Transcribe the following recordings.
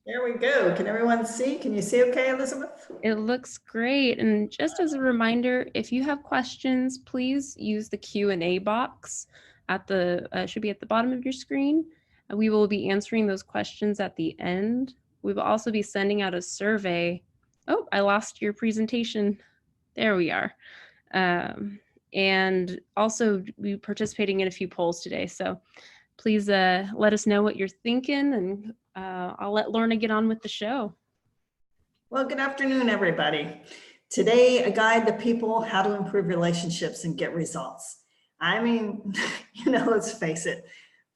There we go. Can everyone see? Can you see okay, Elizabeth? It looks great. And just as a reminder, if you have questions, please use the Q&A box at the should be at the bottom of your screen. We will be answering those questions at the end. We will also be sending out a survey. Oh, I lost your presentation. There we are. And also be participating in a few polls today. So please let us know what you're thinking, and I'll let Lorna get on with the show. Well, good afternoon, everybody. Today, a guide to people how to improve relationships and get results. I mean, let's face it,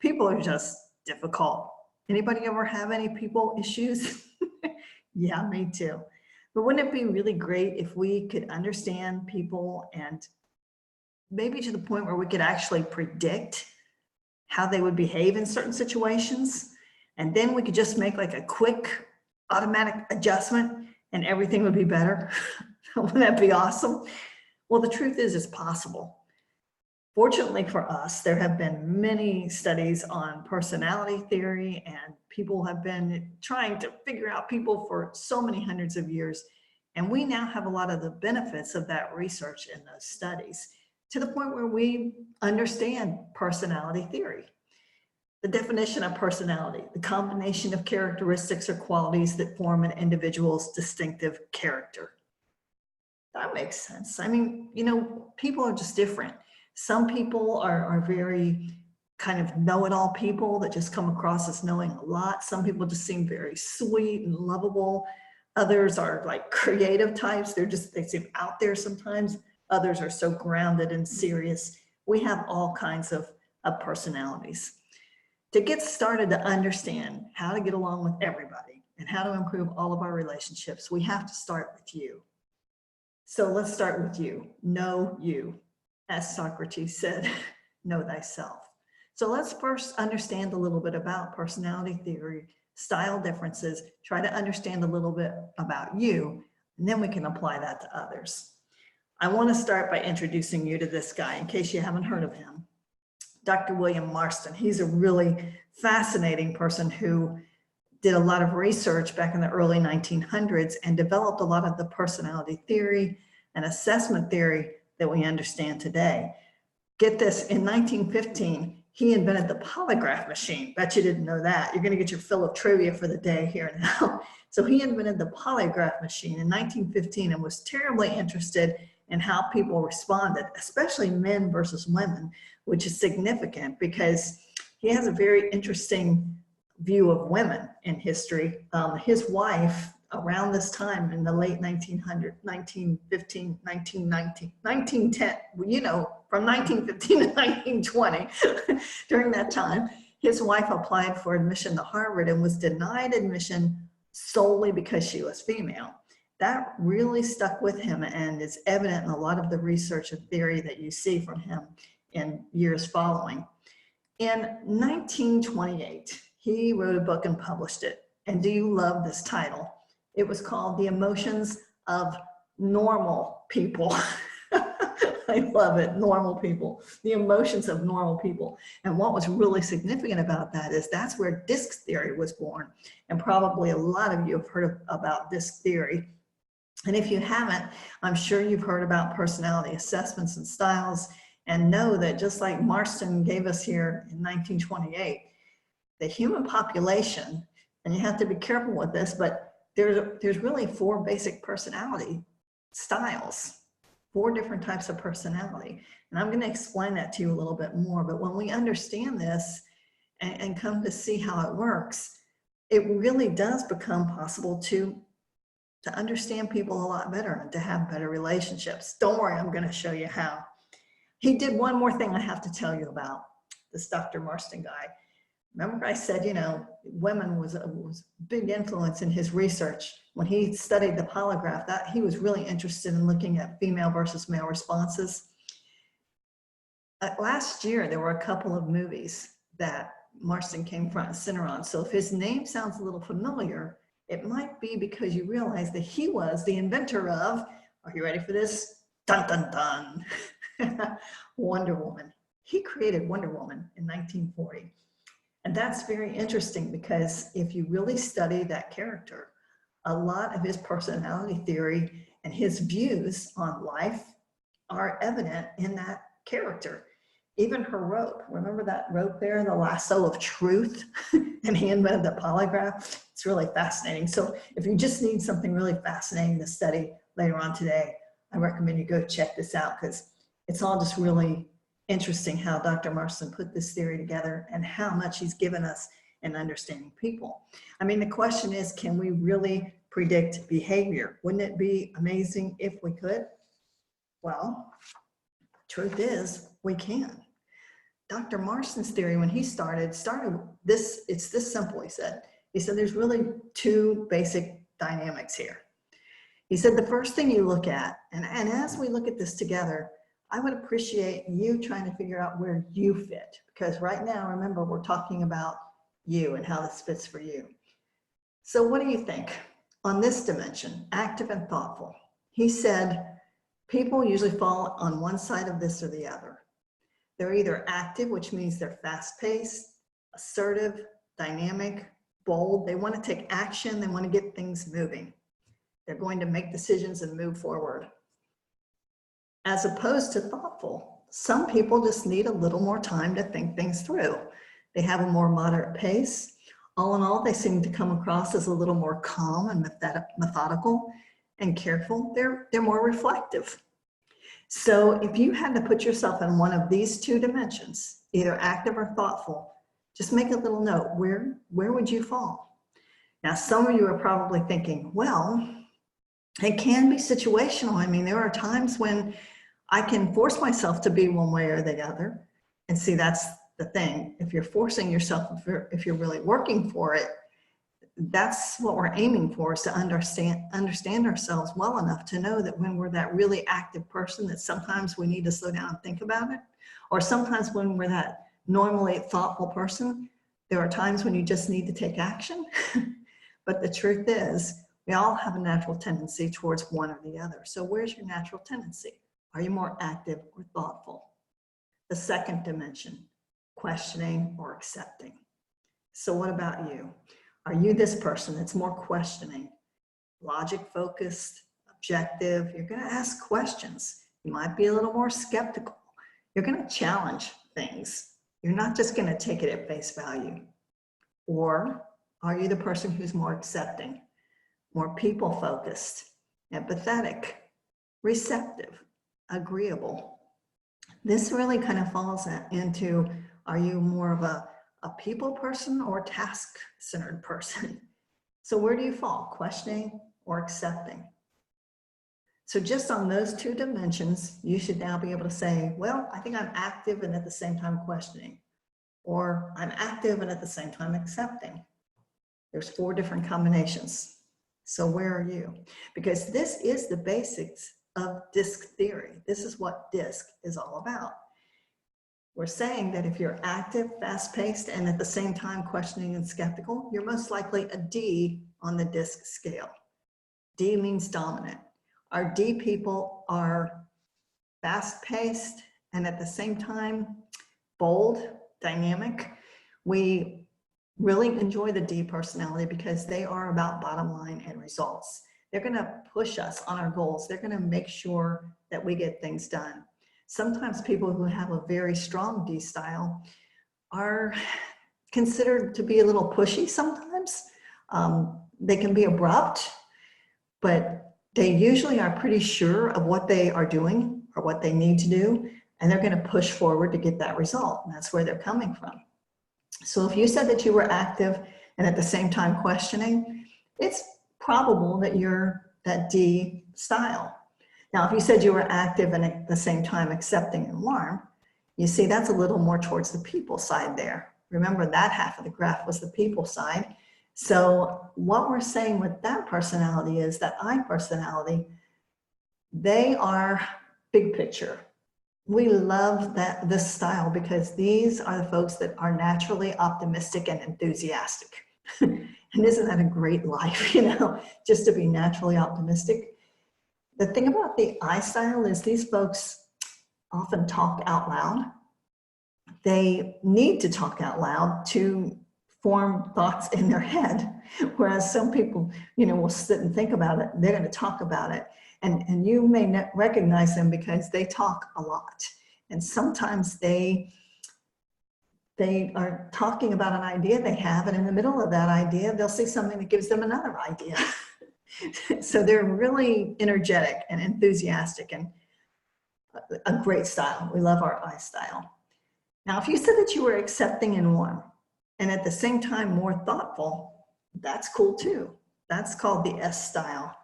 people are just difficult. Anybody ever have any people issues? Yeah, me too. But wouldn't it be really great if we could understand people and maybe to the point where we could actually predict how they would behave in certain situations? And then we could just make like a quick automatic adjustment and everything would be better. Wouldn't that be awesome? Well, the truth is it's possible. Fortunately for us, there have been many studies on personality theory, and people have been trying to figure out people for so many hundreds of years. And we now have a lot of the benefits of that research in those studies to the point where we understand personality theory. The definition of personality, the combination of characteristics or qualities that form an individual's distinctive character. That makes sense. I mean, people are just different. Some people are very kind of know-it-all people that just come across as knowing a lot. Some people just seem very sweet and lovable. Others are like creative types. They seem out there sometimes. Others are so grounded and serious. We have all kinds of personalities. To get started to understand how to get along with everybody and how to improve all of our relationships, we have to start with you. So let's start with you. Know you. As Socrates said, know thyself. So let's first understand a little bit about personality theory, style differences, try to understand a little bit about you, and then we can apply that to others. I want to start by introducing you to this guy in case you haven't heard of him. Dr. William Larson. He's a really fascinating person who did a lot of research back in the early 1900s and developed a lot of the personality theory and assessment theory that we understand today. Get this, in 1915, he invented the polygraph machine. Bet you didn't know that. You're going to get your fill of trivia for the day here now. So he invented the polygraph machine in 1915 and was terribly interested in how people responded, especially men versus women, which is significant because he has a very interesting view of women in history. His wife, around this time in the late 1900s, 1915, 1919, 1910, from 1915 to 1920, during that time, his wife applied for admission to Harvard and was denied admission solely because she was female. That really stuck with him and is evident in a lot of the research and theory that you see from him in years following. In 1928, he wrote a book and published it. And do you love this title? It was called The Emotions of Normal People. I love it, normal people, the emotions of normal people. And what was really significant about that is that's where disc theory was born. And probably a lot of you have heard about disc theory. And if you haven't, I'm sure you've heard about personality assessments and styles, and know that just like Marston gave us here in 1928, the human population, and you have to be careful with this, but there's really 4 basic personality styles, 4 different types of personality. And I'm going to explain that to you a little bit more. But when we understand this and come to see how it works, it really does become possible to understand people a lot better and to have better relationships. Don't worry, I'm going to show you how. He did one more thing I have to tell you about, this Dr. Marston guy. Remember I said, women was a big influence in his research. When he studied the polygraph, that he was really interested in looking at female versus male responses. Last year, there were a couple of movies that Marston came front and center on. So if his name sounds a little familiar, it might be because you realize that he was the inventor of, are you ready for this? Dun, dun, dun. Wonder Woman. He created Wonder Woman in 1940. And that's very interesting because if you really study that character, a lot of his personality theory and his views on life are evident in that character. Even her rope, remember that rope there, the lasso of truth? And he invented the polygraph. It's really fascinating. So if you just need something really fascinating to study later on today, I recommend you go check this out because it's all just really interesting how Dr. Larson put this theory together and how much he's given us in understanding people. I mean, the question is, can we really predict behavior? Wouldn't it be amazing if we could? Well, truth is, we can. Dr. Larson's theory, when he started this, it's this simple, he said. He said there's really two basic dynamics here. He said the first thing you look at, and as we look at this together, I would appreciate you trying to figure out where you fit. Because right now, remember, we're talking about you and how this fits for you. So what do you think on this dimension, active and thoughtful? He said people usually fall on one side of this or the other. They're either active, which means they're fast-paced, assertive, dynamic, bold. They want to take action. They want to get things moving. They're going to make decisions and move forward. As opposed to thoughtful, some people just need a little more time to think things through. They have a more moderate pace. All in all, they seem to come across as a little more calm and methodical and careful. They're more reflective. So if you had to put yourself in one of these two dimensions, either active or thoughtful, just make a little note. Where would you fall? Now, some of you are probably thinking, well, it can be situational. I mean, there are times when I can force myself to be one way or the other. And see, that's the thing. If you're forcing yourself, if you're really working for it, that's what we're aiming for, is to understand ourselves well enough to know that when we're that really active person, that sometimes we need to slow down and think about it. Or sometimes when we're that normally thoughtful person, there are times when you just need to take action. But the truth is, we all have a natural tendency towards one or the other. So where's your natural tendency? Are you more active or thoughtful? The second dimension, questioning or accepting. So what about you? Are you this person that's more questioning, logic focused, objective? You're going to ask questions. You might be a little more skeptical. You're going to challenge things. You're not just going to take it at face value. Or are you the person who's more accepting, more people focused, empathetic, receptive, agreeable? This really kind of falls into, are you more of a people person or task-centered person? So where do you fall, questioning or accepting? So just on those two dimensions, you should now be able to say, well, I think I'm active and at the same time questioning, or I'm active and at the same time accepting. There's 4 different combinations. So where are you? Because this is the basics of DISC theory. This is what DISC is all about. We're saying that if you're active, fast-paced, and at the same time questioning and skeptical, you're most likely a D on the DISC scale. D means dominant. Our D people are fast-paced and at the same time bold, dynamic. We really enjoy the D personality because they are about bottom line and results. They're going to push us on our goals. They're going to make sure that we get things done. Sometimes people who have a very strong D style are considered to be a little pushy sometimes. They can be abrupt, but they usually are pretty sure of what they are doing or what they need to do, and they're going to push forward to get that result. And that's where they're coming from. So if you said that you were active and at the same time questioning, it's probable that you're that D style. Now, if you said you were active and at the same time accepting and warm, you see that's a little more towards the people side there. Remember, that half of the graph was the people side. So what we're saying with that personality is that I personality, they are big picture. We love this style because these are the folks that are naturally optimistic and enthusiastic. And isn't that a great life, you know, just to be naturally optimistic? The thing about the I style is these folks often talk out loud. they need to talk out loud to form thoughts in their head. Whereas some people, will sit and think about it. They're going to talk about it. And you may not recognize them because they talk a lot. And sometimes they are talking about an idea they have, and in the middle of that idea, they'll see something that gives them another idea. So they're really energetic and enthusiastic and a great style. We love our I style. Now, if you said that you were accepting and warm, and at the same time more thoughtful, that's cool too. That's called the S style.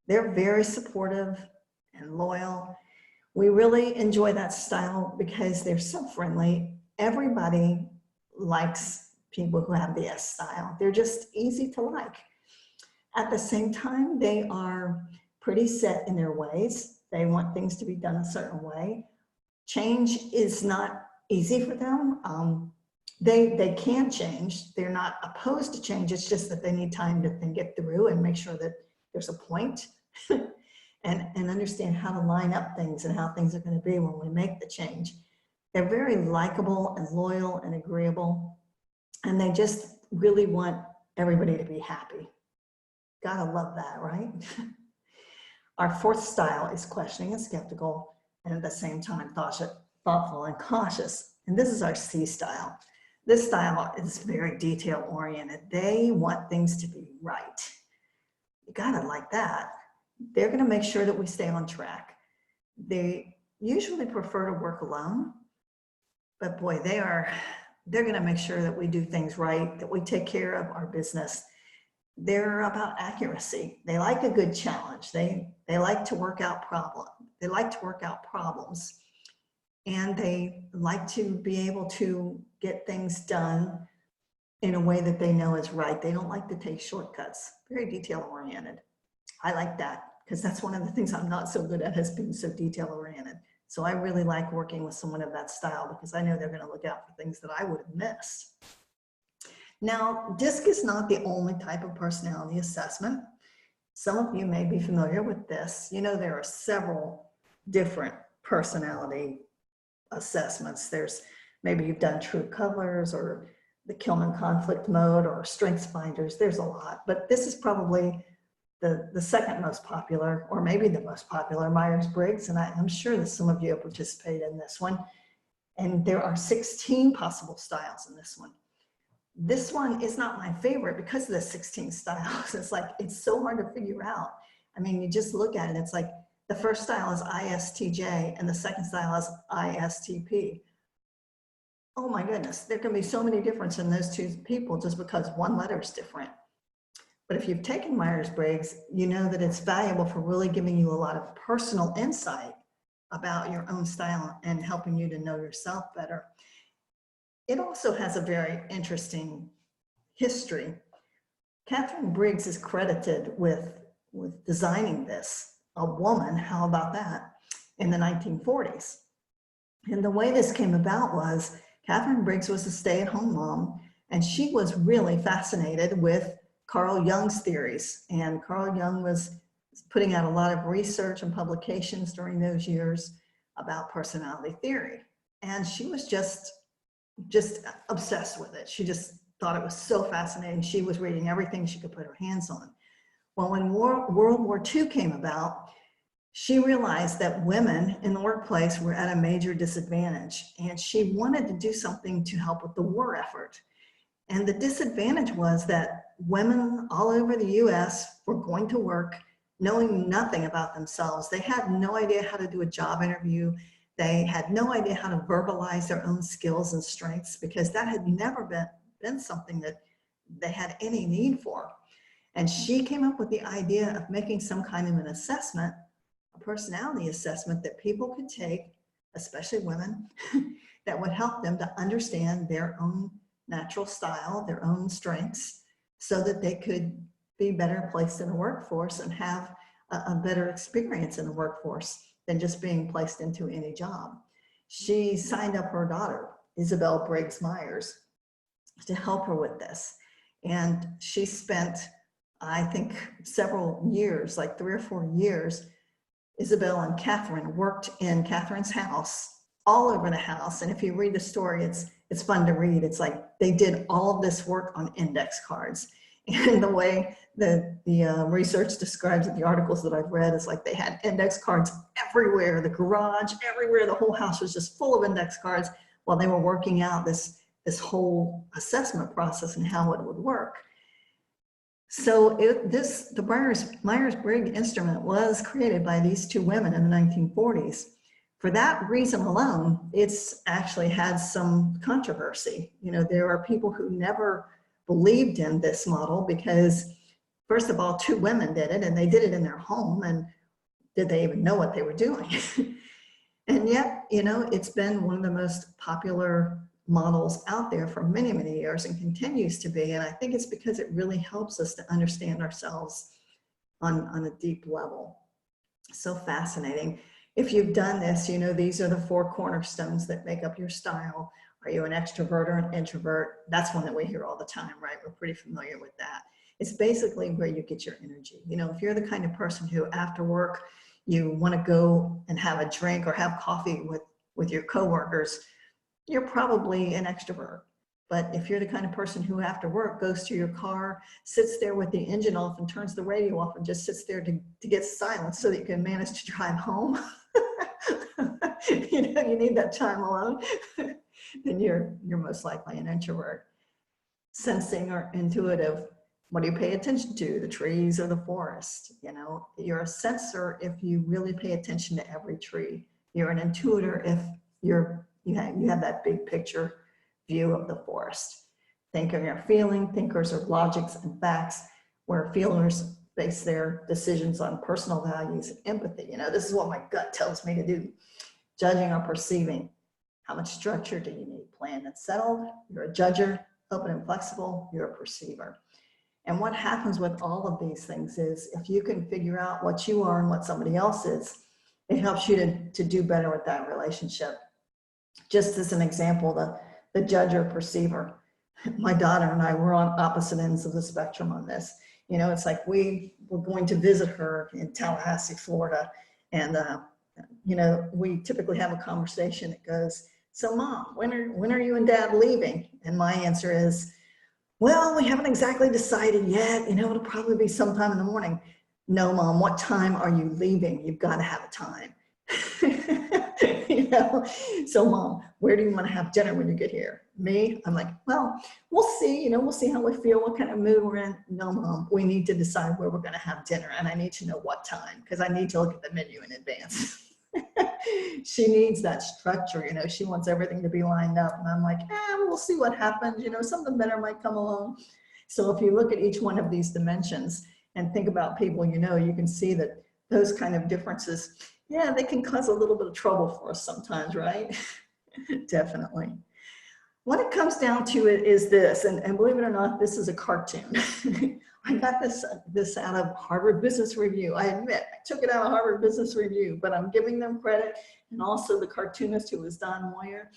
They're very supportive and loyal. We really enjoy that style because they're so friendly. Everybody likes people who have the S style. They're just easy to like. At the same time, they are pretty set in their ways. They want things to be done a certain way. Change is not easy for them. They can change. They're not opposed to change. It's just that they need time to think it through and make sure that there's a point and understand how to line up things and how things are going to be when we make the change. They're very likable and loyal and agreeable, and they just really want everybody to be happy. Gotta love that, right? Our fourth style is questioning and skeptical, and at the same time thoughtful and cautious. And this is our C style. This style is very detail oriented. They want things to be right. You gotta like that. They're gonna make sure that we stay on track. They usually prefer to work alone, but boy, they're gonna make sure that we do things right, that we take care of our business. They're about accuracy. They like a good challenge. They like to work out problems. They like to work out problems. And they like to be able to get things done in a way that they know is right. They don't like to take shortcuts. Very detail oriented. I like that because that's one of the things I'm not so good at, is being so detail oriented. So I really like working with someone of that style because I know they're going to look out for things that I would have missed. Now, DISC is not the only type of personality assessment. Some of you may be familiar with this. There are several different personality assessments. Maybe you've done True Colors or the Kilman Conflict Mode or Strengths Finders. There's a lot, but this is probably the second most popular, or maybe the most popular, Myers-Briggs, and I'm sure that some of you have participated in this one. And there are 16 possible styles in this one. This one is not my favorite because of the 16 styles. It's so hard to figure out. I mean, you just look at it, it's like the first style is ISTJ and the second style is ISTP. Oh my goodness, there can be so many differences in those two people just because one letter is different. But if you've taken Myers-Briggs, you know that it's valuable for really giving you a lot of personal insight about your own style and helping you to know yourself better. It also has a very interesting history. Catherine Briggs is credited with designing this, a woman, how about that, in the 1940s. And the way this came about was Catherine Briggs was a stay-at-home mom, and she was really fascinated with Carl Jung's theories. And Carl Jung was putting out a lot of research and publications during those years about personality theory. And she was just obsessed with it. She just thought it was so fascinating. She was reading everything she could put her hands on. Well, when World War II came about, she realized that women in the workplace were at a major disadvantage, and she wanted to do something to help with the war effort. And the disadvantage was that women all over the US were going to work knowing nothing about themselves. They had no idea how to do a job interview. They had no idea how to verbalize their own skills and strengths because that had never been something that they had any need for. And she came up with the idea of making some kind of an assessment, a personality assessment that people could take, especially women, that would help them to understand their own natural style, their own strengths, so that they could be better placed in the workforce and have a better experience in the workforce than just being placed into any job. She signed up her daughter, Isabel Briggs Myers, to help her with this. And she spent, I think, several years, like 3 or 4 years, Isabel and Catherine worked in Catherine's house all over the house. And if you read the story, it's fun to read. It's like they did all of this work on index cards. And the way the research describes it, the articles that I've read, is like they had index cards everywhere, the garage, everywhere. The whole house was just full of index cards while they were working out this whole assessment process and how it would work. So the Myers-Briggs instrument was created by these two women in the 1940s. For that reason alone, it's actually had some controversy. You know, there are people who never believed in this model because, first of all, two women did it and they did it in their home, and did they even know what they were doing? And yet, you know, it's been one of the most popular models out there for many, many years and continues to be. And I think it's because it really helps us to understand ourselves on a deep level. So fascinating. If you've done this, you know, these are the 4 cornerstones that make up your style. Are you an extrovert or an introvert? That's one that we hear all the time, right? We're pretty familiar with that. It's basically where you get your energy. You know, if you're the kind of person who after work, you want to go and have a drink or have coffee with your coworkers, you're probably an extrovert. But if you're the kind of person who after work goes to your car, sits there with the engine off and turns the radio off and just sits there to get silence so that you can manage to drive home, you know, you need that time alone, then you're most likely an introvert. Sensing or intuitive, what do you pay attention to? The trees or the forest? You know, you're a sensor if you really pay attention to every tree. You're an intuitor if you have that big picture view of the forest. Thinking or feeling, thinkers are logics and facts, where feelers base their decisions on personal values and empathy. You know, this is what my gut tells me to do. Judging or perceiving, how much structure do you need? Planned and settled, you're a judger. Open and flexible, you're a perceiver. And what happens with all of these things is if you can figure out what you are and what somebody else is, it helps you to do better with that relationship. Just as an example, the judge or perceiver, my daughter and I were on opposite ends of the spectrum on this. You know, it's like we were going to visit her in Tallahassee, Florida. And, you know, we typically have a conversation that goes, so Mom, when are you and Dad leaving? And my answer is, well, we haven't exactly decided yet. You know, it'll probably be sometime in the morning. No, Mom, what time are you leaving? You've got to have a time. You know, so Mom, where do you want to have dinner when you get here? Me, I'm like, well, we'll see, you know, we'll see how we feel, what kind of mood we're in. No, Mom, we need to decide where we're going to have dinner, and I need to know what time, because I need to look at the menu in advance. She needs that structure, you know, she wants everything to be lined up, and I'm like, we'll see what happens, you know, something better might come along. So if you look at each one of these dimensions and think about people, you know, you can see that those kind of differences, yeah, they can cause a little bit of trouble for us sometimes, right? Definitely. What it comes down to it is this, and believe it or not, this is a cartoon. I got this out of Harvard Business Review. I admit, I took it out of Harvard Business Review, but I'm giving them credit, and also the cartoonist, who was Don Moyer.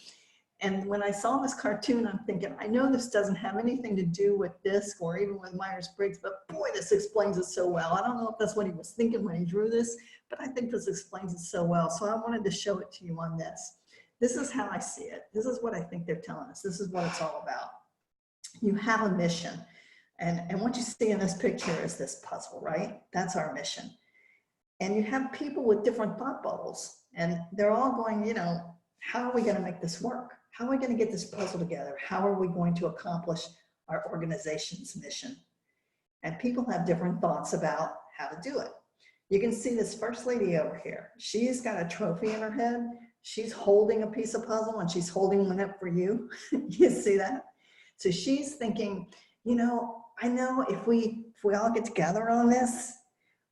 And when I saw this cartoon, I'm thinking, I know this doesn't have anything to do with DISC or even with Myers-Briggs, but boy, this explains it so well. I don't know if that's what he was thinking when he drew this, but I think this explains it so well. So I wanted to show it to you on this. This is how I see it. This is what I think they're telling us. This is what it's all about. You have a mission. And what you see in this picture is this puzzle, right? That's our mission. And you have people with different thought bubbles, and they're all going, you know, how are we going to make this work? How are we going to get this puzzle together? How are we going to accomplish our organization's mission? And people have different thoughts about how to do it. You can see this first lady over here. She's got a trophy in her head. She's holding a piece of puzzle, and she's holding one up for you. You see that? So she's thinking, you know, I know if we all get together on this,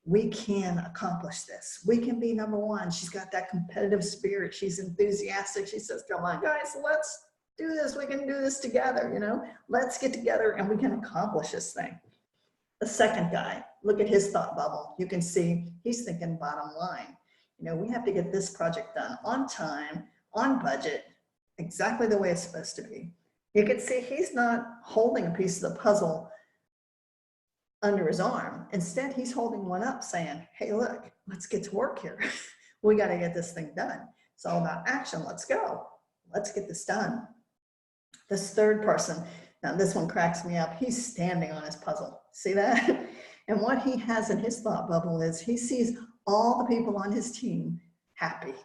we can accomplish this. We can be number one. She's got that competitive spirit. She's enthusiastic. She says, come on, guys, let's do this. We can do this together, you know. Let's get together and we can accomplish this thing. The second guy, look at his thought bubble. You can see he's thinking bottom line. You know, we have to get this project done on time, on budget, exactly the way it's supposed to be. You can see he's not holding a piece of the puzzle under his arm. Instead, he's holding one up saying, hey, look, let's get to work here. We got to get this thing done. It's all about action. Let's go. Let's get this done. This third person, now this one cracks me up. He's standing on his puzzle. See that? And what he has in his thought bubble is he sees all the people on his team happy.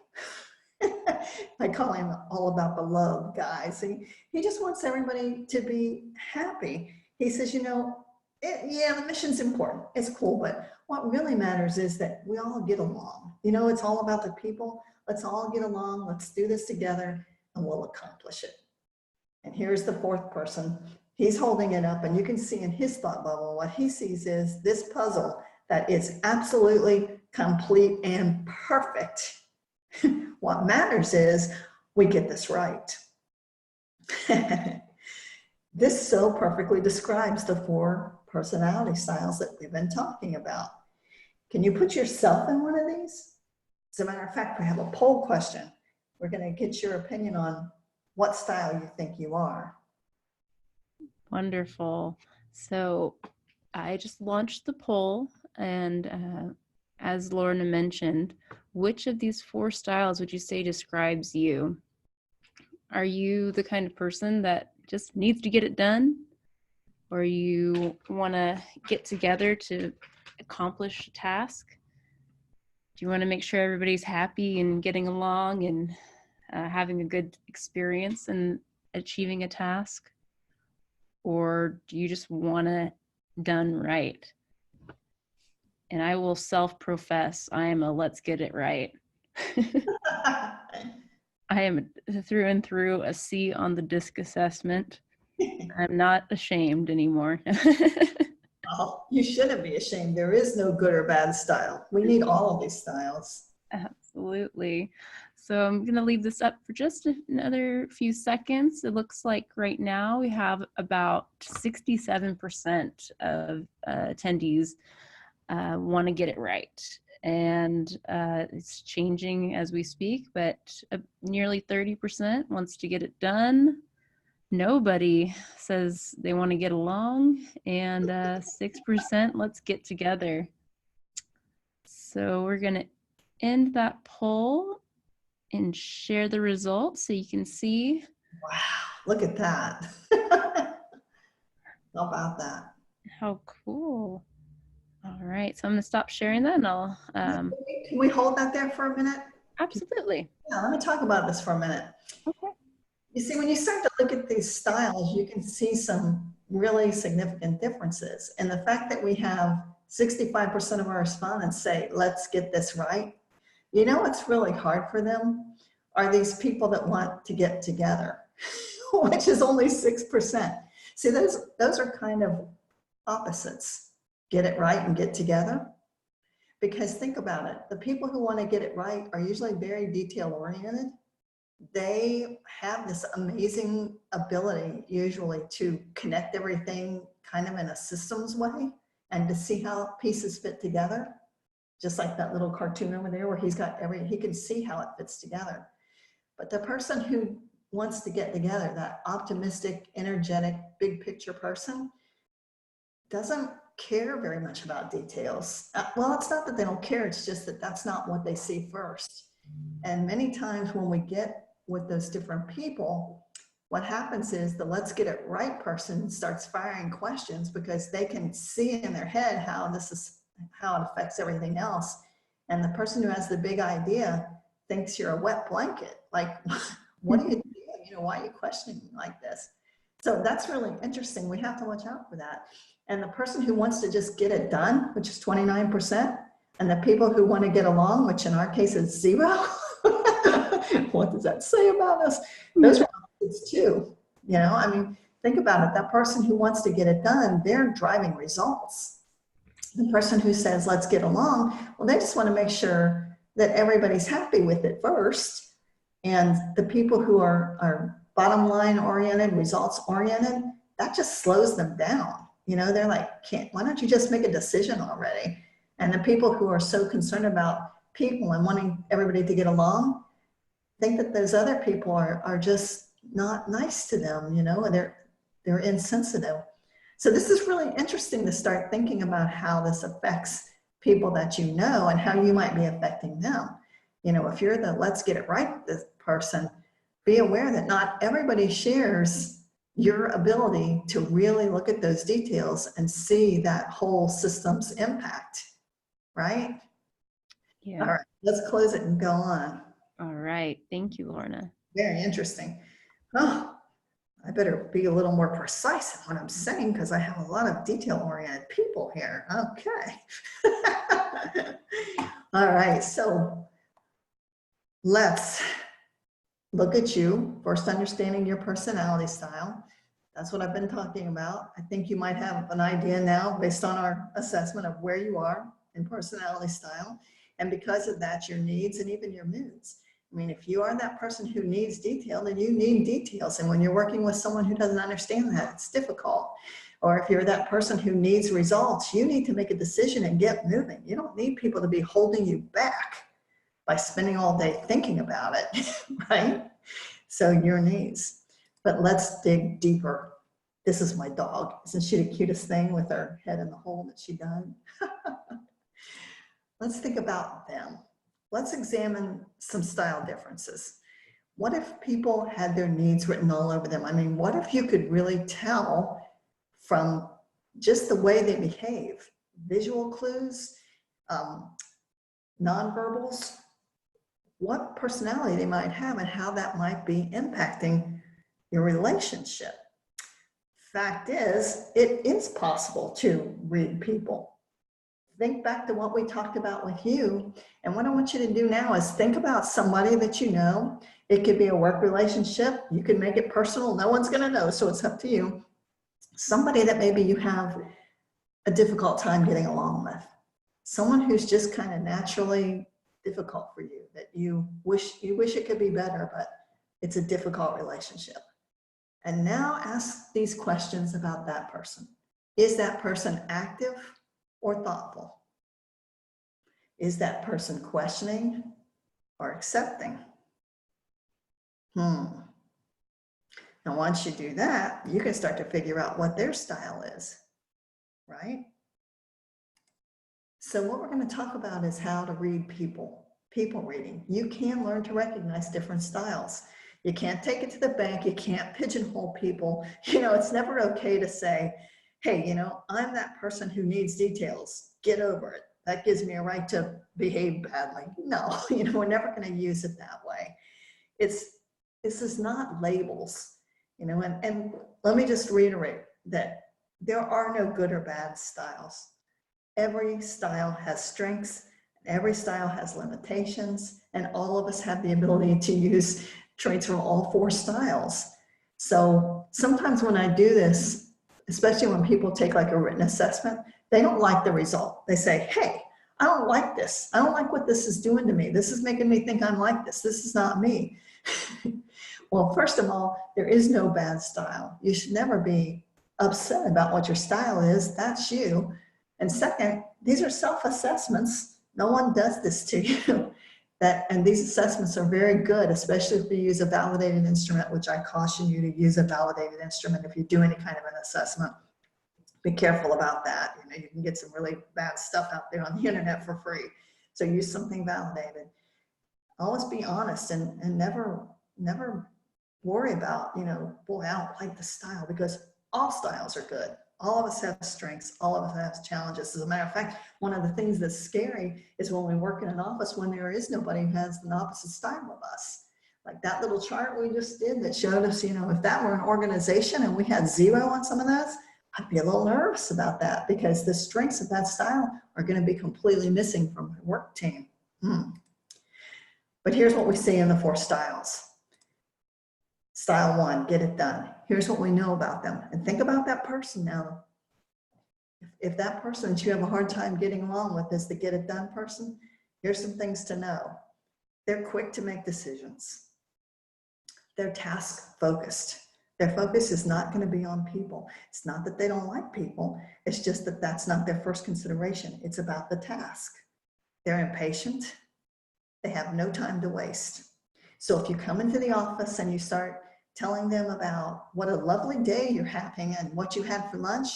I call him all about the love guy. See, he just wants everybody to be happy. He says, you know, yeah, the mission's important. It's cool, but what really matters is that we all get along. You know, it's all about the people. Let's all get along. Let's do this together and we'll accomplish it. And here's the fourth person. He's holding it up and you can see in his thought bubble, what he sees is this puzzle that is absolutely complete and perfect. What matters is we get this right. This so perfectly describes the 4 personality styles that we've been talking about. Can you put yourself in one of these? As a matter of fact, we have a poll question. We're going to get your opinion on what style you think you are. Wonderful. So I just launched the poll, and as Lorna mentioned, which of these 4 styles would you say describes you? Are you the kind of person that just needs to get it done? Or you want to get together to accomplish a task? Do you want to make sure everybody's happy and getting along and having a good experience and achieving a task? Or do you just want it done right? And I will self-profess I am a let's get it right. I am through and through a C on the DISC assessment. I'm not ashamed anymore. Oh, you shouldn't be ashamed. There is no good or bad style. We need all of these styles. Absolutely. So I'm going to leave this up for just another few seconds. It looks like right now we have about 67% of attendees want to get it right. And it's changing as we speak, but nearly 30% wants to get it done. Nobody says they want to get along, and 6% let's get together. So we're going to end that poll and share the results so you can see. Wow, look at that. How about that? How cool. All right, so I'm going to stop sharing that and I'll... Can we hold that there for a minute? Absolutely. Yeah, let me talk about this for a minute. Okay. You see, when you start to look at these styles, you can see some really significant differences. And the fact that we have 65% of our respondents say, let's get this right. You know what's really hard for them are these people that want to get together, which is only 6%. See, those are kind of opposites. Get it right and get together. Because think about it, the people who want to get it right are usually very detail oriented. They have this amazing ability usually to connect everything kind of in a systems way and to see how pieces fit together. Just like that little cartoon over there where he can see how it fits together. But the person who wants to get together, that optimistic, energetic, big picture person, doesn't care very much about details. Well, it's not that they don't care, it's just that that's not what they see first. And many times when we get with those different people, what happens is the let's get it right person starts firing questions because they can see in their head how it affects everything else. And the person who has the big idea thinks you're a wet blanket. Like, what are you doing? You know, why are you questioning me like this? So that's really interesting. We have to watch out for that. And the person who wants to just get it done, which is 29%, and the people who want to get along, which in our case is 0. What does that say about us? Those are opposites too. You know, I mean, think about it. That person who wants to get it done, they're driving results. The person who says, let's get along, well, they just want to make sure that everybody's happy with it first. And the people who are bottom line oriented, results oriented, that just slows them down. You know, they're like, why don't you just make a decision already? And the people who are so concerned about people and wanting everybody to get along, think that those other people are just not nice to them, you know, and they're insensitive. So this is really interesting to start thinking about how this affects people that you know and how you might be affecting them. You know, if you're the let's get it right this person, be aware that not everybody shares your ability to really look at those details and see that whole system's impact, right? Yeah. All right, let's close it and go on. All right. Thank you, Lorna. Very interesting. Oh, I better be a little more precise in what I'm saying because I have a lot of detail-oriented people here. Okay. All right, so let's look at you, first understanding your personality style. That's what I've been talking about. I think you might have an idea now based on our assessment of where you are in personality style. And because of that, your needs and even your moods. I mean, if you are that person who needs detail, then you need details. And when you're working with someone who doesn't understand that, it's difficult. Or if you're that person who needs results, you need to make a decision and get moving. You don't need people to be holding you back by spending all day thinking about it, right? So your needs. But let's dig deeper. This is my dog. Isn't she the cutest thing with her head in the hole that she done? Let's think about them. Let's examine some style differences. What if people had their needs written all over them? I mean, what if you could really tell from just the way they behave, visual clues, nonverbals, what personality they might have and how that might be impacting your relationship. Fact is, it is possible to read people. Think back to what we talked about with you. And what I want you to do now is think about somebody that you know. It could be a work relationship. You can make it personal. No one's going to know, so it's up to you. Somebody that maybe you have a difficult time getting along with. Someone who's just kind of naturally difficult for you, that you wish it could be better, but it's a difficult relationship. And now ask these questions about that person. Is that person active or thoughtful? Is that person questioning or accepting? Now, once you do that, you can start to figure out what their style is, right? So what we're going to talk about is how to read people reading. You can learn to recognize different styles. You can't take it to the bank. You can't pigeonhole people. You know, it's never okay to say, hey, you know, I'm that person who needs details. Get over it. That gives me a right to behave badly. No, you know, we're never going to use it that way. This is not labels, you know, and let me just reiterate that there are no good or bad styles. Every style has strengths, every style has limitations, and all of us have the ability to use traits from all four styles. So sometimes when I do this, especially when people take like a written assessment, they don't like the result. They say, hey, I don't like this. I don't like what this is doing to me. This is making me think I'm like this. This is not me. Well, first of all, there is no bad style. You should never be upset about what your style is. That's you. And second, these are self-assessments. No one does this to you. And these assessments are very good, especially if you use a validated instrument, which I caution you to use a validated instrument if you do any kind of an assessment. Be careful about that. You know, you can get some really bad stuff out there on the internet for free. So use something validated. Always be honest and never worry about, you know, boy, I don't like the style, because all styles are good. All of us have strengths. All of us have challenges. As a matter of fact, one of the things that's scary is when we work in an office when there is nobody who has an opposite style of us. Like that little chart we just did that showed us, you know, if that were an organization and we had 0 on some of those, I'd be a little nervous about that, because the strengths of that style are going to be completely missing from my work team. But here's what we see in the 4 styles. Style 1, get it done. Here's what we know about them. And think about that person now. If that person that you have a hard time getting along with is the get it done person, here's some things to know. They're quick to make decisions. They're task focused. Their focus is not going to be on people. It's not that they don't like people. It's just that that's not their first consideration. It's about the task. They're impatient. They have no time to waste. So if you come into the office and you start telling them about what a lovely day you're having and what you had for lunch,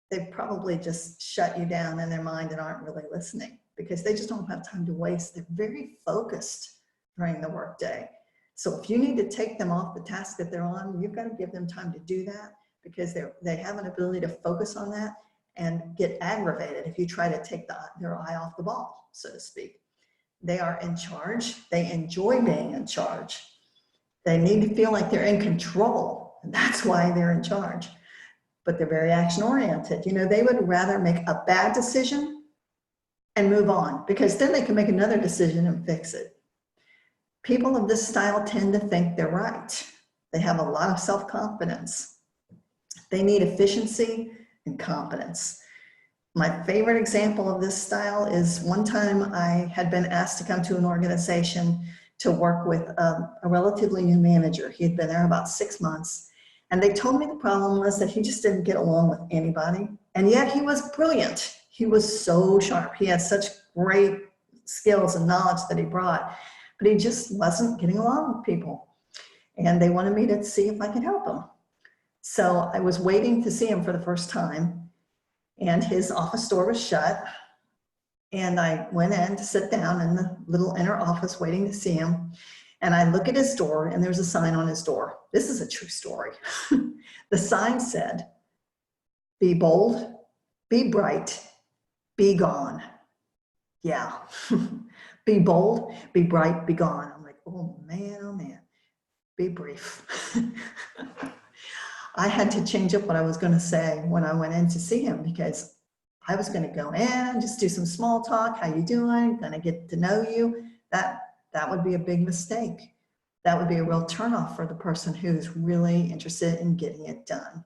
they've probably just shut you down in their mind and aren't really listening. because they just don't have time to waste. They're very focused during the workday. So if you need to take them off the task that they're on, you've got to give them time to do that, because they have an ability to focus on that and get aggravated if you try to take their eye off the ball, so to speak. They are in charge. They enjoy being in charge. They need to feel like they're in control, and that's why they're in charge. But they're very action oriented. You know, they would rather make a bad decision and move on, because then they can make another decision and fix it. People of this style tend to think they're right. They have a lot of self-confidence. They need efficiency and competence. My favorite example of this style is one time I had been asked to come to an organization to work with a relatively new manager. He had been there about 6 months. And they told me the problem was that he just didn't get along with anybody. And yet he was brilliant. He was so sharp. He had such great skills and knowledge that he brought, but he just wasn't getting along with people. And they wanted me to see if I could help him. So I was waiting to see him for the first time, and his office door was shut. And I went in to sit down in the little inner office waiting to see him. And I look at his door, and there's a sign on his door. This is a true story. The sign said, "Be bold, be bright, be gone." Yeah. Be bold, be bright, be gone. I'm like, oh man, be brief. I had to change up what I was going to say when I went in to see him, because I was going to go in, just do some small talk. How you doing? Going to get to know you. That would be a big mistake. That would be a real turnoff for the person who's really interested in getting it done.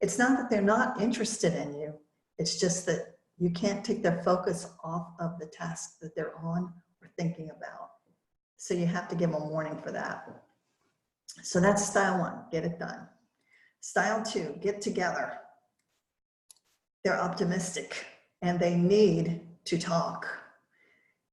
It's not that they're not interested in you. It's just that you can't take their focus off of the task that they're on or thinking about. So you have to give them a warning for that. So that's style 1, get it done. Style 2, get together. They're optimistic and they need to talk.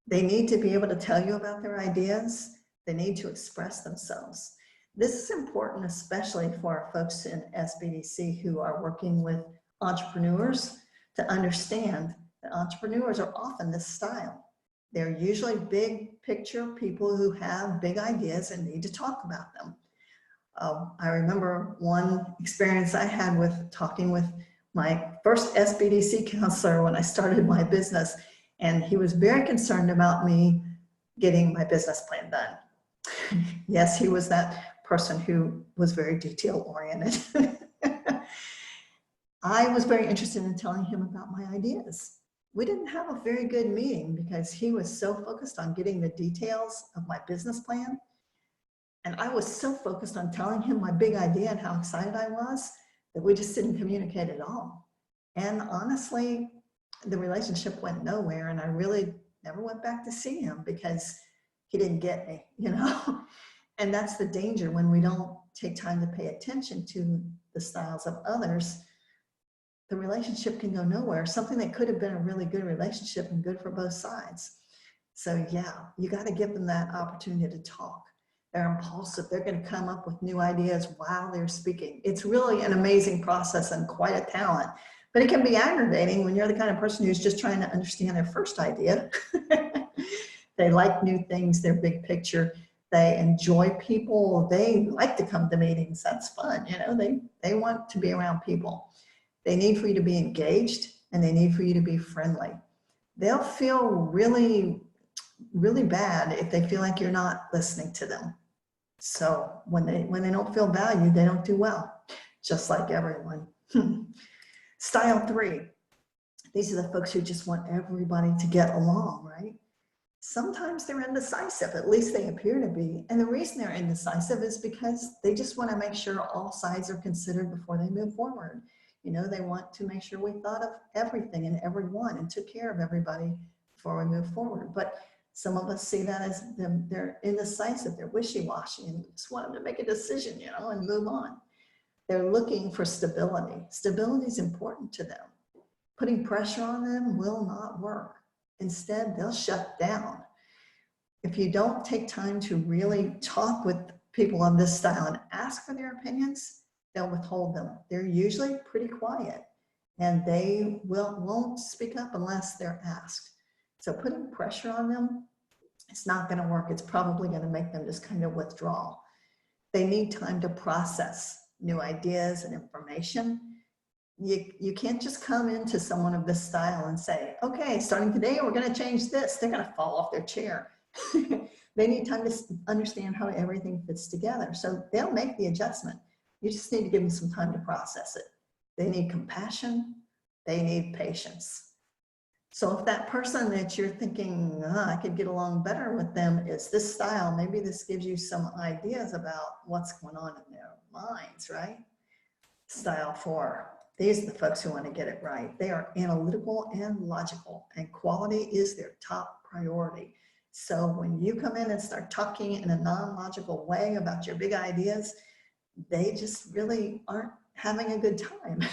They need to be able to tell you about their ideas. They need to express themselves. This is important, especially for our folks in SBDC who are working with entrepreneurs, to understand that entrepreneurs are often this style. They're usually big picture people who have big ideas and need to talk about them. I remember one experience I had with talking with my first SBDC counselor when I started my business, and he was very concerned about me getting my business plan done. Yes, he was that person who was very detail oriented. I was very interested in telling him about my ideas. We didn't have a very good meeting because he was so focused on getting the details of my business plan. And I was so focused on telling him my big idea and how excited I was that we just didn't communicate at all. And honestly, the relationship went nowhere, and I really never went back to see him because he didn't get me, you know? And that's the danger when we don't take time to pay attention to the styles of others. The relationship can go nowhere. Something that could have been a really good relationship and good for both sides. So yeah, you got to give them that opportunity to talk. They're impulsive. They're going to come up with new ideas while they're speaking. It's really an amazing process and quite a talent, but it can be aggravating when you're the kind of person who's just trying to understand their first idea. They like new things. They're big picture. They enjoy people. They like to come to meetings. That's fun. You know, they want to be around people. They need for you to be engaged, and they need for you to be friendly. They'll feel really, really bad if they feel like you're not listening to them. So when they don't feel valued, they don't do well, just like everyone. Style 3. These are the folks who just want everybody to get along, right? Sometimes they're indecisive, at least they appear to be. And the reason they're indecisive is because they just want to make sure all sides are considered before they move forward. You know, they want to make sure we thought of everything and everyone and took care of everybody before we move forward. But some of us see that as them, they're indecisive, they're wishy-washy, and just want them to make a decision, you know, and move on. They're looking for stability. Stability is important to them. Putting pressure on them will not work. Instead, they'll shut down. If you don't take time to really talk with people of this style and ask for their opinions, they'll withhold them. They're usually pretty quiet, and they won't speak up unless they're asked. So putting pressure on them, it's not going to work. It's probably going to make them just kind of withdraw. They need time to process new ideas and information. You can't just come into someone of this style and say, okay, starting today, we're going to change this. They're going to fall off their chair. They need time to understand how everything fits together. So they'll make the adjustment. You just need to give them some time to process it. They need compassion. They need patience. So if that person that you're thinking, I could get along better with them is this style, maybe this gives you some ideas about what's going on in their minds, right? Style 4. These are the folks who want to get it right. They are analytical and logical, and quality is their top priority. So when you come in and start talking in a non-logical way about your big ideas, they just really aren't having a good time.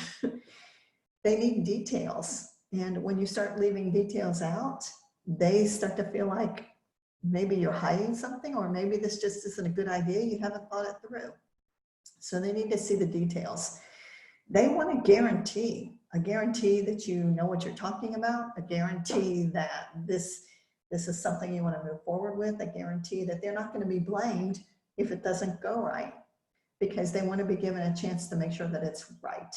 They need details. And when you start leaving details out, they start to feel like maybe you're hiding something, or maybe this just isn't a good idea. You haven't thought it through. So they need to see the details. They want a guarantee that you know what you're talking about, a guarantee that this is something you want to move forward with, a guarantee that they're not going to be blamed if it doesn't go right, because they want to be given a chance to make sure that it's right.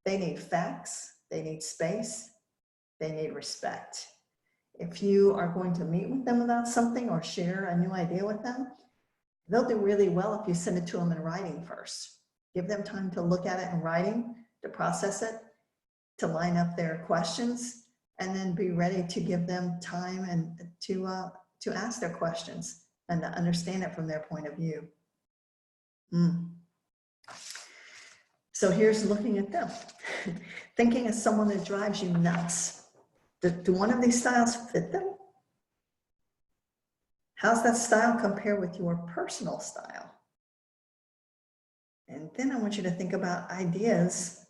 They need facts. They need space. They need respect. If you are going to meet with them about something or share a new idea with them, they'll do really well if you send it to them in writing first. Give them time to look at it in writing, to process it, to line up their questions, and then be ready to give them time and to ask their questions and to understand it from their point of view. So here's looking at them. Thinking of someone that drives you nuts. Do one of these styles fit them? How's that style compare with your personal style? And then I want you to think about ideas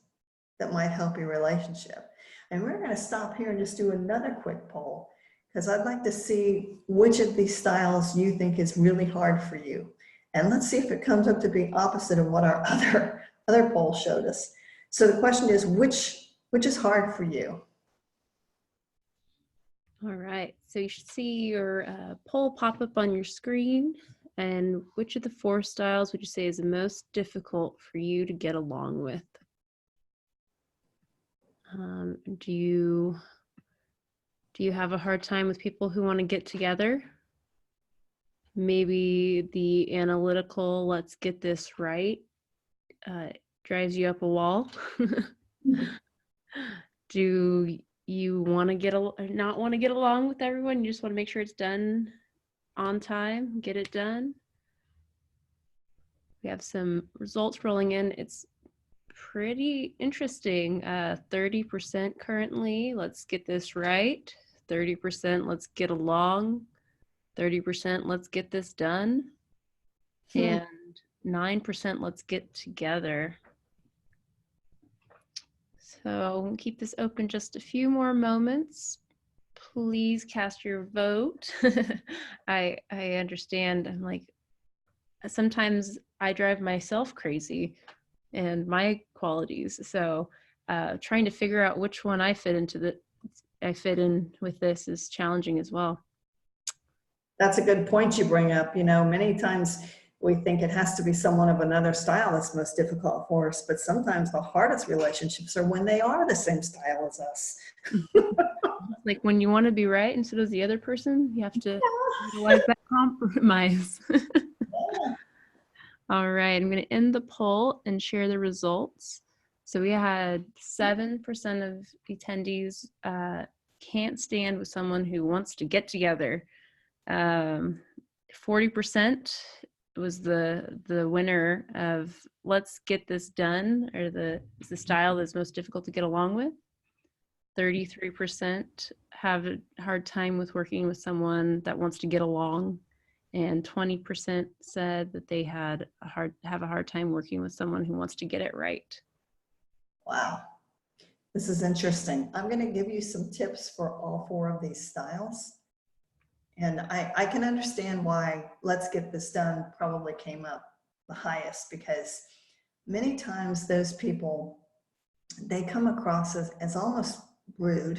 that might help your relationship. And we're going to stop here and just do another quick poll, because I'd like to see which of these styles you think is really hard for you. And let's see if it comes up to be opposite of what our other poll showed us. So the question is, which is hard for you? All right, so you should see your poll pop up on your screen. And which of the 4 styles would you say is the most difficult for you to get along with? Do you have a hard time with people who want to get together? Maybe the analytical, let's get this right, drives you up a wall. Do you want to not want to get along with everyone? You just want to make sure it's done on time, get it done. We have some results rolling in. It's pretty interesting. 30% currently, let's get this right. 30%, let's get along. 30%, let's get this done. And 9%, let's get together. So we'll keep this open just a few more moments. Please cast your vote. I understand. I'm like, sometimes I drive myself crazy and my qualities. So trying to figure out which one I fit in with this is challenging as well. That's a good point you bring up. You know, many times we think it has to be someone of another style that's most difficult for us, but sometimes the hardest relationships are when they are the same style as us. Like when you want to be right instead of the other person, you have to utilize that compromise. Yeah. All right, I'm going to end the poll and share the results. So we had 7% of attendees can't stand with someone who wants to get together. 40% was the winner of let's get this done, or the style that's most difficult to get along with. 33% have a hard time with working with someone that wants to get along, and 20% said that they have a hard time working with someone who wants to get it right. Wow, this is interesting. I'm going to give you some tips for all 4 of these styles. And I can understand why let's get this done probably came up the highest, because many times those people, they come across as almost rude,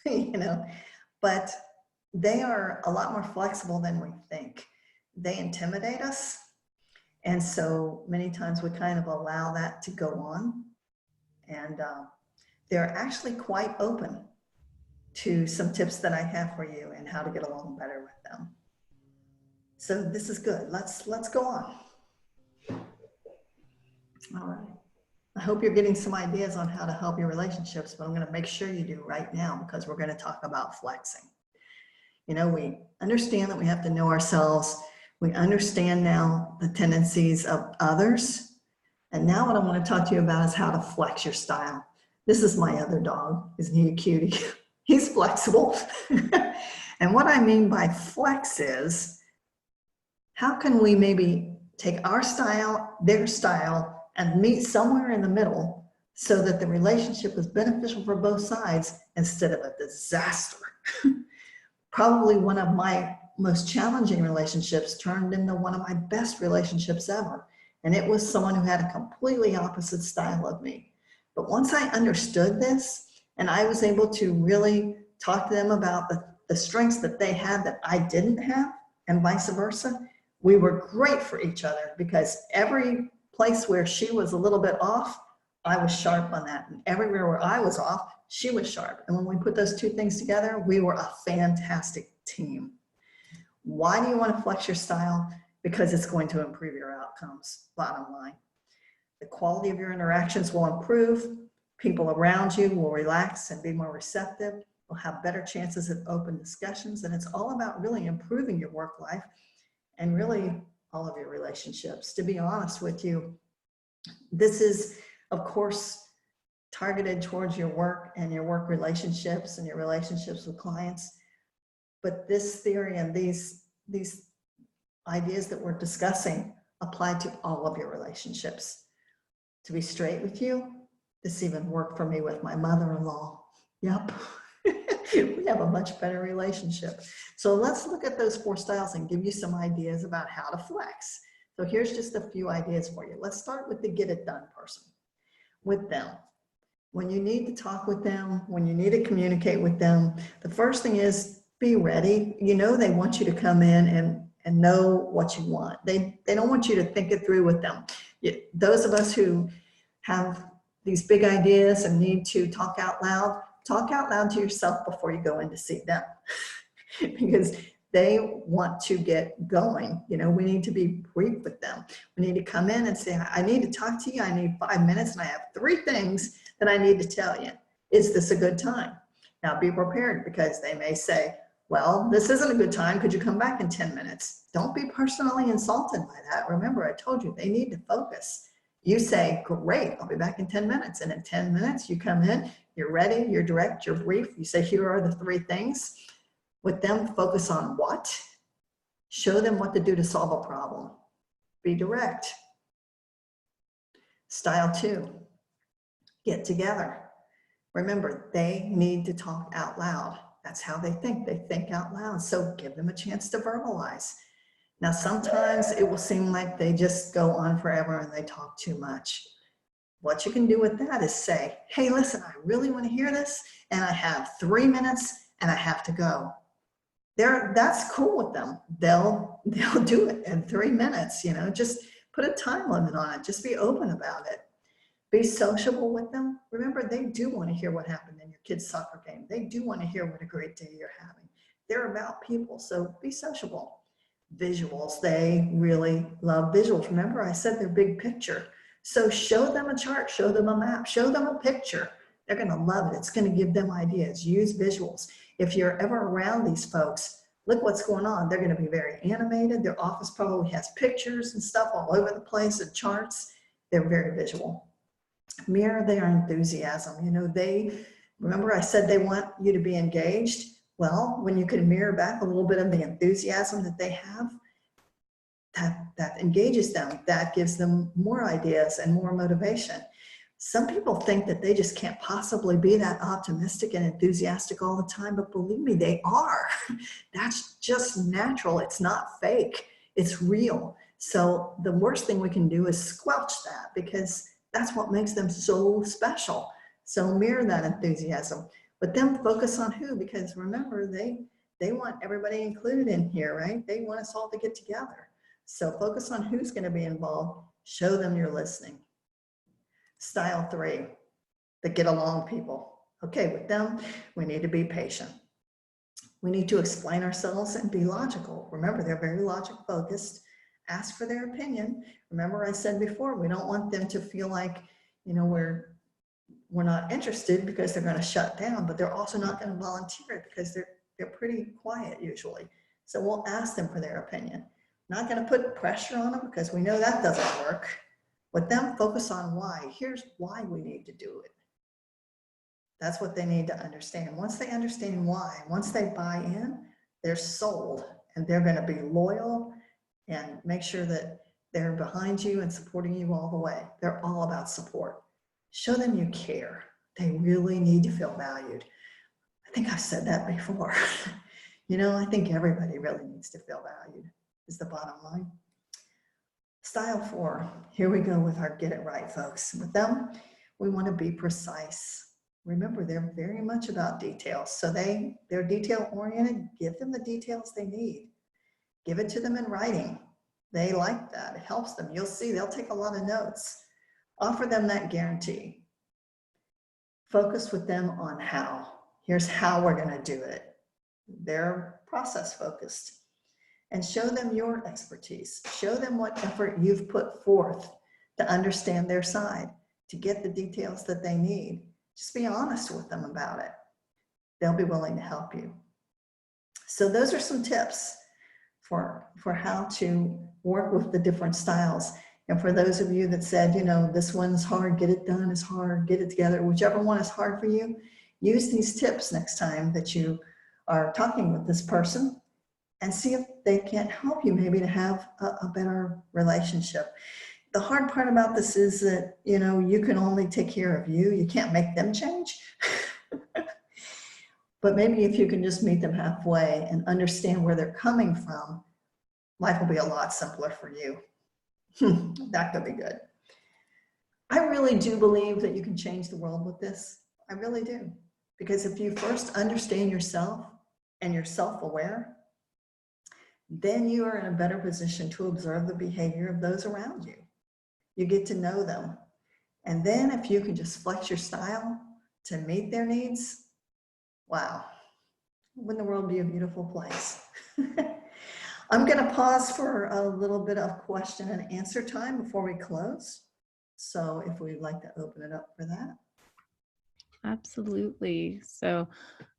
you know, but they are a lot more flexible than we think. They intimidate us. And so many times we kind of allow that to go on. And they're actually quite open to some tips that I have for you and how to get along better with them. So this is good. Let's go on. All right. I hope you're getting some ideas on how to help your relationships, but I'm going to make sure you do right now because we're going to talk about flexing. You know, we understand that we have to know ourselves. We understand now the tendencies of others. And now what I want to talk to you about is how to flex your style. This is my other dog. Isn't he a cutie? He's flexible. And what I mean by flex is, how can we maybe take our style, their style, and meet somewhere in the middle so that the relationship is beneficial for both sides instead of a disaster? Probably one of my most challenging relationships turned into one of my best relationships ever. And it was someone who had a completely opposite style of me. But once I understood this, and I was able to really talk to them about the strengths that they had that I didn't have, and vice versa, we were great for each other because every place where she was a little bit off, I was sharp on that. And everywhere where I was off, she was sharp. And when we put those two things together, we were a fantastic team. Why do you want to flex your style? Because it's going to improve your outcomes, bottom line. The quality of your interactions will improve. People around you will relax and be more receptive. We'll have better chances at open discussions. And it's all about really improving your work life and really all of your relationships. To be honest with you, this is, of course, targeted towards your work and your work relationships and your relationships with clients. But this theory and these ideas that we're discussing apply to all of your relationships. To be straight with you, this even worked for me with my mother-in-law. Yep. We have a much better relationship. So let's look at those 4 styles and give you some ideas about how to flex. So here's just a few ideas for you. Let's start with the get it done person. With them. When you need to talk with them, when you need to communicate with them, the first thing is be ready. You know they want you to come in and know what you want. They don't want you to think it through with them. Those of us who have these big ideas and need to talk out loud to yourself before you go in to see them. Because they want to get going. You know, we need to be brief with them. We need to come in and say, I need to talk to you. I need 5 minutes and I have 3 things that I need to tell you. Is this a good time? Now be prepared because they may say, well, this isn't a good time. Could you come back in 10 minutes? Don't be personally insulted by that. Remember, I told you they need to focus. You say, great, I'll be back in 10 minutes. And in 10 minutes, you come in, you're ready, you're direct, you're brief. You say, here are the 3 things. With them, focus on what? Show them what to do to solve a problem. Be direct. Style 2, get together. Remember, they need to talk out loud. That's how they think out loud. So give them a chance to verbalize. Now, sometimes it will seem like they just go on forever and they talk too much. What you can do with that is say, hey, listen, I really want to hear this and I have 3 minutes and I have to go. That's cool with them. They'll do it in 3 minutes, you know, just put a time limit on it. Just be open about it. Be sociable with them. Remember, they do want to hear what happened in your kid's soccer game. They do want to hear what a great day you're having. They're about people, so be sociable. Visuals, they really love visuals. Remember, I said they're big picture. So show them a chart, show them a map, show them a picture. They're going to love it. It's going to give them ideas. Use visuals. If you're ever around these folks, look what's going on. They're going to be very animated. Their office probably has pictures and stuff all over the place and charts. They're very visual. Mirror their enthusiasm. You know, remember I said they want you to be engaged. Well, when you can mirror back a little bit of the enthusiasm that they have, that engages them, that gives them more ideas and more motivation. Some people think that they just can't possibly be that optimistic and enthusiastic all the time, but believe me, they are. That's just natural. It's not fake. It's real. So the worst thing we can do is squelch that because that's what makes them so special. So mirror that enthusiasm. But then focus on who, because remember, they want everybody included in here, right? They want us all to get together. So focus on who's going to be involved. Show them you're listening. Style 3, the get along people. Okay, with them, we need to be patient. We need to explain ourselves and be logical. Remember, they're very logic focused. Ask for their opinion. Remember, I said before, we don't want them to feel like, you know, we're not interested because they're going to shut down, but they're also not going to volunteer because they're pretty quiet usually. So we'll ask them for their opinion. Not going to put pressure on them because we know that doesn't work. With them, focus on why. Here's why we need to do it. That's what they need to understand. Once they understand why, once they buy in, they're sold, and they're going to be loyal and make sure that they're behind you and supporting you all the way. They're all about support. Show them you care. They really need to feel valued. I think I've said that before. You know, I think everybody really needs to feel valued, is the bottom line. Style 4, here we go with our get it right, folks. With them, we want to be precise. Remember, they're very much about details. So they're detail oriented. Give them the details they need. Give it to them in writing. They like that. It helps them. You'll see they'll take a lot of notes. Offer them that guarantee. Focus with them on how. Here's how we're going to do it. They're process focused. And show them your expertise. Show them what effort you've put forth to understand their side, to get the details that they need. Just be honest with them about it. They'll be willing to help you. So those are some tips for how to work with the different styles. And for those of you that said, you know, this one's hard, get it done is hard, get it together, whichever one is hard for you, use these tips next time that you are talking with this person and see if they can't help you maybe to have a better relationship. The hard part about this is that, you know, you can only take care of you. You can't make them change. But maybe if you can just meet them halfway and understand where they're coming from, life will be a lot simpler for you. That could be good. I really do believe that you can change the world with this. I really do. Because if you first understand yourself and you're self-aware, then you are in a better position to observe the behavior of those around you. You get to know them. And then if you can just flex your style to meet their needs, wow, wouldn't the world be a beautiful place? I'm going to pause for a little bit of question and answer time before we close. So if we'd like to open it up for that. Absolutely. So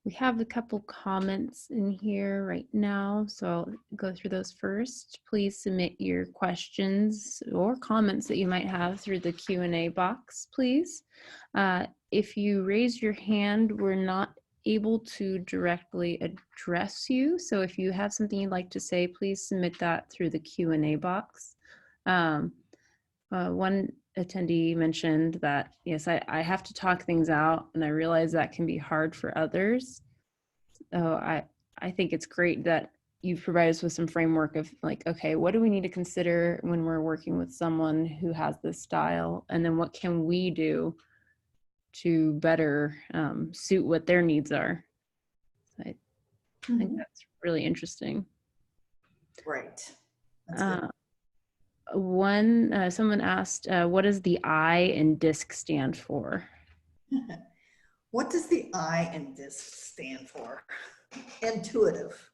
we have a couple comments in here right now, so I'll go through those first. Please submit your questions or comments that you might have through the Q&A box, please. If you raise your hand, we're not able to directly address you. So if you have something you'd like to say, please submit that through the Q&A box. One attendee mentioned that, yes, I have to talk things out, and I realize that can be hard for others. So I think it's great that you've provided us with some framework of like, okay, what do we need to consider when we're working with someone who has this style? And then what can we do to better suit what their needs are? So I think that's really interesting. Great. That's good. Someone asked, what does the I in DISC stand for? What does the I in DISC stand for? Intuitive.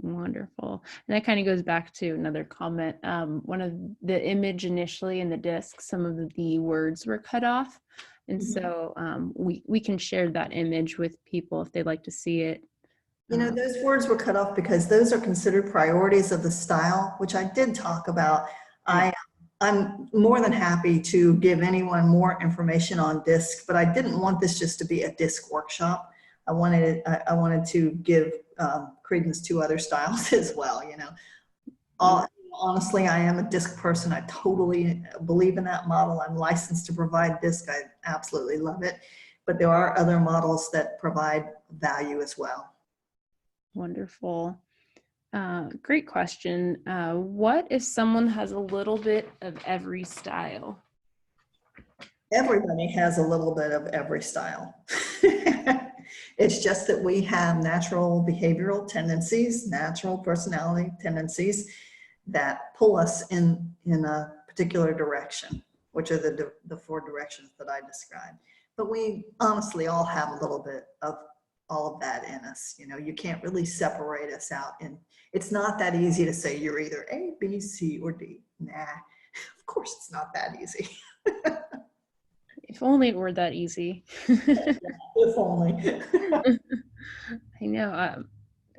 Wonderful. And that kind of goes back to another comment. One of the image initially in the DISC, some of the words were cut off. And so we can share that image with people if they'd like to see it. You know, those words were cut off because those are considered priorities of the style, which I did talk about. I'm more than happy to give anyone more information on DISC, but I didn't want this just to be a DISC workshop. I wanted to give credence to other styles as well, you know. Honestly, I am a DISC person. I totally believe in that model. I'm licensed to provide DISC. I absolutely love it. But there are other models that provide value as well. Wonderful. Great question. What if someone has a little bit of every style? Everybody has a little bit of every style. It's just that we have natural behavioral tendencies, natural personality tendencies that pull us in a particular direction, which are the four directions that I described. But we honestly all have a little bit of all of that in us. You know, you can't really separate us out. And it's not that easy to say you're either A, B, C, or D. Nah, of course it's not that easy. If only it were that easy. If only. I know.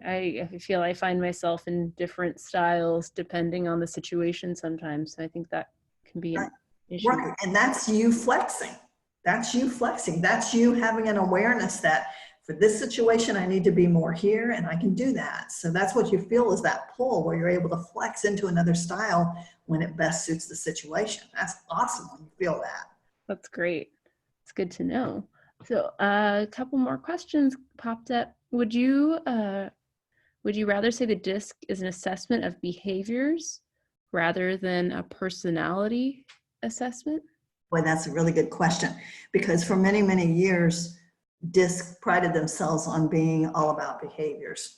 I feel I find myself in different styles depending on the situation sometimes. So I think that can be an issue. Right, and that's you flexing. That's you flexing. That's you having an awareness that for this situation, I need to be more here, and I can do that. So that's what you feel is that pull where you're able to flex into another style when it best suits the situation. That's awesome when you feel that. That's great. It's good to know. So a couple more questions popped up. Would you rather say the DISC is an assessment of behaviors rather than a personality assessment? Boy, that's a really good question, because for many, many years, DISC prided themselves on being all about behaviors.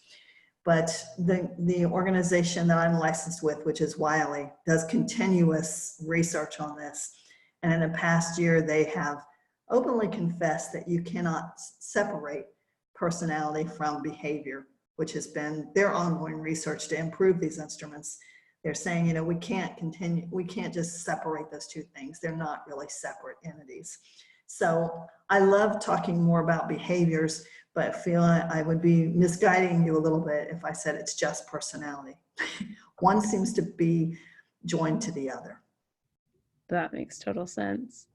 But the organization that I'm licensed with, which is Wiley, does continuous research on this. And in the past year, they have openly confessed that you cannot separate personality from behavior, which has been their ongoing research to improve these instruments. They're saying, you know, we can't just separate those two things. They're not really separate entities. So I love talking more about behaviors, but feel I would be misguiding you a little bit if I said it's just personality. One seems to be joined to the other. That makes total sense.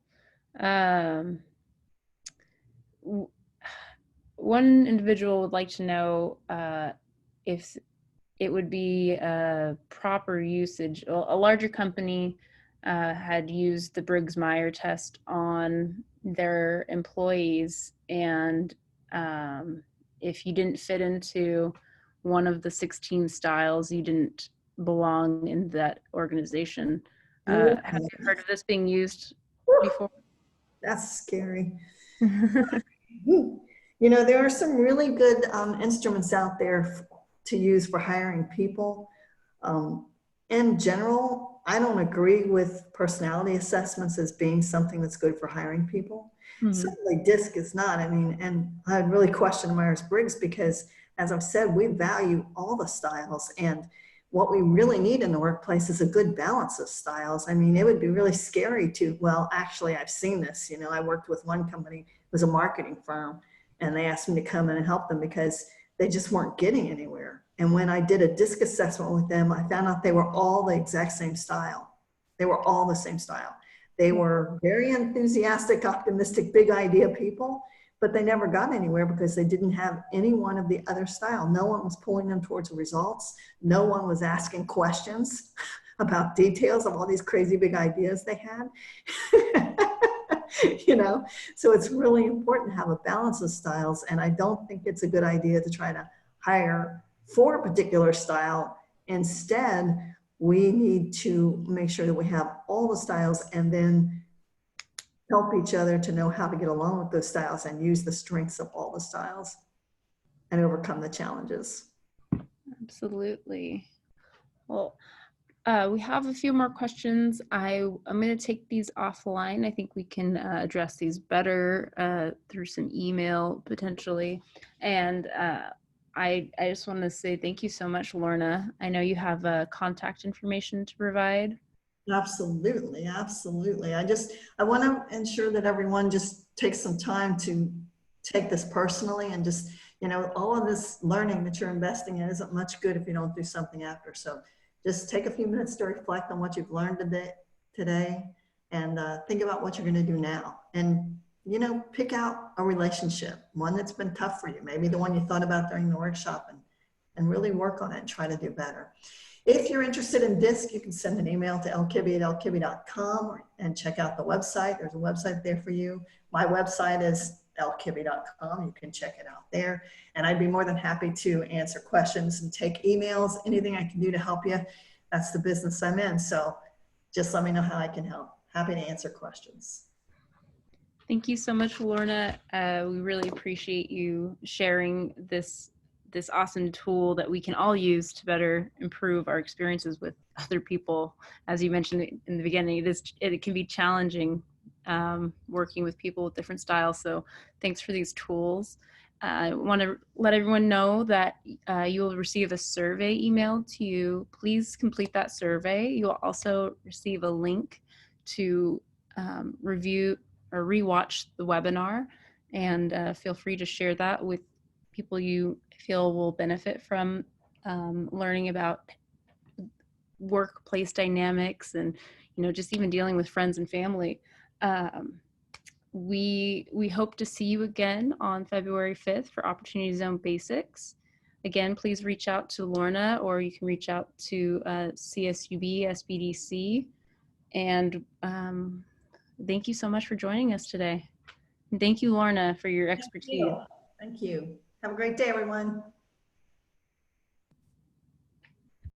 One individual would like to know if it would be a proper usage. A larger company had used the Briggs-Meyer test on their employees, and if you didn't fit into one of the 16 styles, you didn't belong in that organization. Have you heard of this being used before? That's scary. You know, there are some really good instruments out there to use for hiring people. In general, I don't agree with personality assessments as being something that's good for hiring people. Mm-hmm. Certainly DISC is not. I mean, and I really question Myers-Briggs because, as I've said, we value all the styles, and what we really need in the workplace is a good balance of styles. I mean, it would be really scary to, well, actually, I've seen this. You know, I worked with one company, it was a marketing firm, and they asked me to come in and help them because they just weren't getting anywhere. And when I did a DISC assessment with them, I found out they were all the exact same style. They were all the same style. They were very enthusiastic, optimistic, big idea people, but they never got anywhere because they didn't have any one of the other style. No one was pulling them towards results. No one was asking questions about details of all these crazy big ideas they had. You know, so it's really important to have a balance of styles. And I don't think it's a good idea to try to hire for a particular style. Instead, we need to make sure that we have all the styles and then help each other to know how to get along with those styles and use the strengths of all the styles and overcome the challenges. Absolutely. Well, we have a few more questions. I'm going to take these offline. I think we can address these better through some email potentially. And I just want to say thank you so much, Lorna. I know you have contact information to provide. Absolutely, absolutely. I want to ensure that everyone just takes some time to take this personally and just, you know, all of this learning that you're investing in isn't much good if you don't do something after. So just take a few minutes to reflect on what you've learned today and think about what you're going to do now. And, you know, pick out a relationship, one that's been tough for you, maybe the one you thought about during the workshop, and really work on it and try to do better. If you're interested in DISC, you can send an email to lkibbey@lkibbey.com and check out the website. There's a website there for you. My website is lkibbey.com. You can check it out there. And I'd be more than happy to answer questions and take emails, anything I can do to help you. That's the business I'm in. So just let me know how I can help. Happy to answer questions. Thank you so much, Lorna. We really appreciate you sharing this awesome tool that we can all use to better improve our experiences with other people. As you mentioned in the beginning, it can be challenging working with people with different styles. So thanks for these tools. I want to let everyone know that you will receive a survey emailed to you. Please complete that survey. You will also receive a link to review or rewatch the webinar, and feel free to share that with people you feel will benefit from learning about workplace dynamics and just even dealing with friends and family. We hope to see you again on February 5th for Opportunity Zone Basics. Again, please reach out to Lorna, or you can reach out to CSUB, SBDC, and thank you so much for joining us today. And thank you, Lorna, for your expertise. Thank you. Have a great day, everyone.